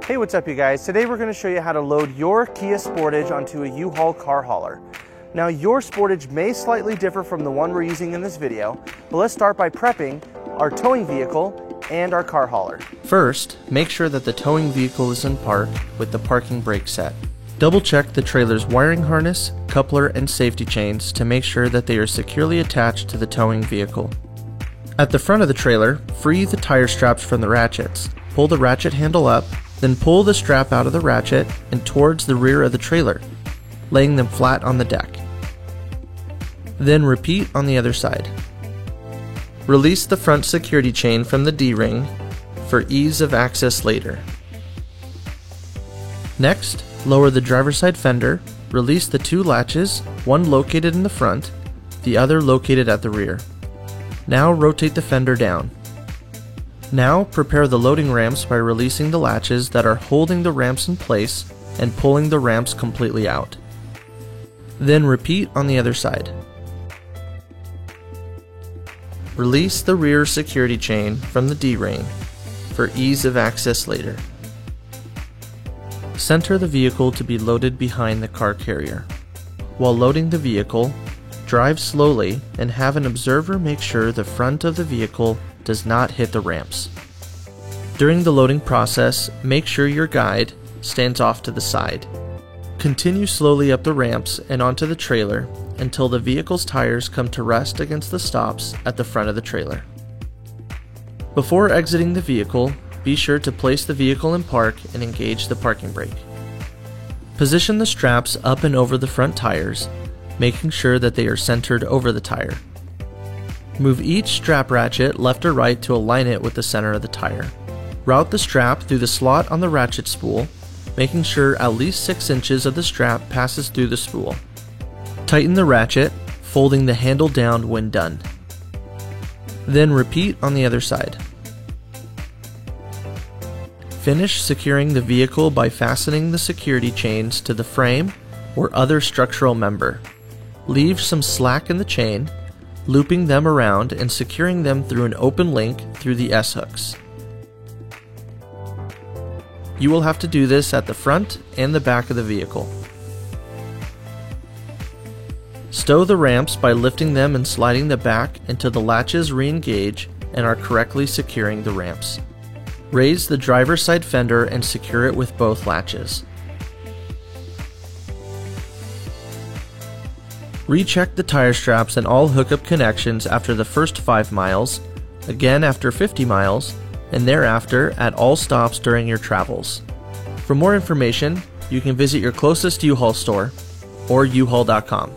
Hey, what's up you guys? Today we're going to show you how to load your Kia Sportage onto a U-Haul car hauler. Now your Sportage may slightly differ from the one we're using in this video, but let's start by prepping our towing vehicle and our car hauler. First, make sure that the towing vehicle is in park with the parking brake set. Double check the trailer's wiring harness, coupler, and safety chains to make sure that they are securely attached to the towing vehicle. At the front of the trailer, free the tire straps from the ratchets. Pull the ratchet handle up, then pull the strap out of the ratchet and towards the rear of the trailer, laying them flat on the deck. Then repeat on the other side. Release the front security chain from the D-ring for ease of access later. Next, lower the driver's side fender, release the two latches, one located in the front, the other located at the rear. Now rotate the fender down. Now prepare the loading ramps by releasing the latches that are holding the ramps in place and pulling the ramps completely out. Then repeat on the other side. Release the rear security chain from the D-ring for ease of access later. Center the vehicle to be loaded behind the car carrier. While loading the vehicle, drive slowly and have an observer make sure the front of the vehicle does not hit the ramps. During the loading process, make sure your guide stands off to the side. Continue slowly up the ramps and onto the trailer until the vehicle's tires come to rest against the stops at the front of the trailer. Before exiting the vehicle, be sure to place the vehicle in park and engage the parking brake. Position the straps up and over the front tires, making sure that they are centered over the tire. Move each strap ratchet left or right to align it with the center of the tire. Route the strap through the slot on the ratchet spool, making sure at least 6 inches of the strap passes through the spool. Tighten the ratchet, folding the handle down when done. Then repeat on the other side. Finish securing the vehicle by fastening the security chains to the frame or other structural member. Leave some slack in the chain, looping them around and securing them through an open link through the S-hooks. You will have to do this at the front and the back of the vehicle. Stow the ramps by lifting them and sliding the back until the latches re-engage and are correctly securing the ramps. Raise the driver's side fender and secure it with both latches. Recheck the tire straps and all hookup connections after the first 5 miles, again after 50 miles, and thereafter at all stops during your travels. For more information, you can visit your closest U-Haul store or uhaul.com.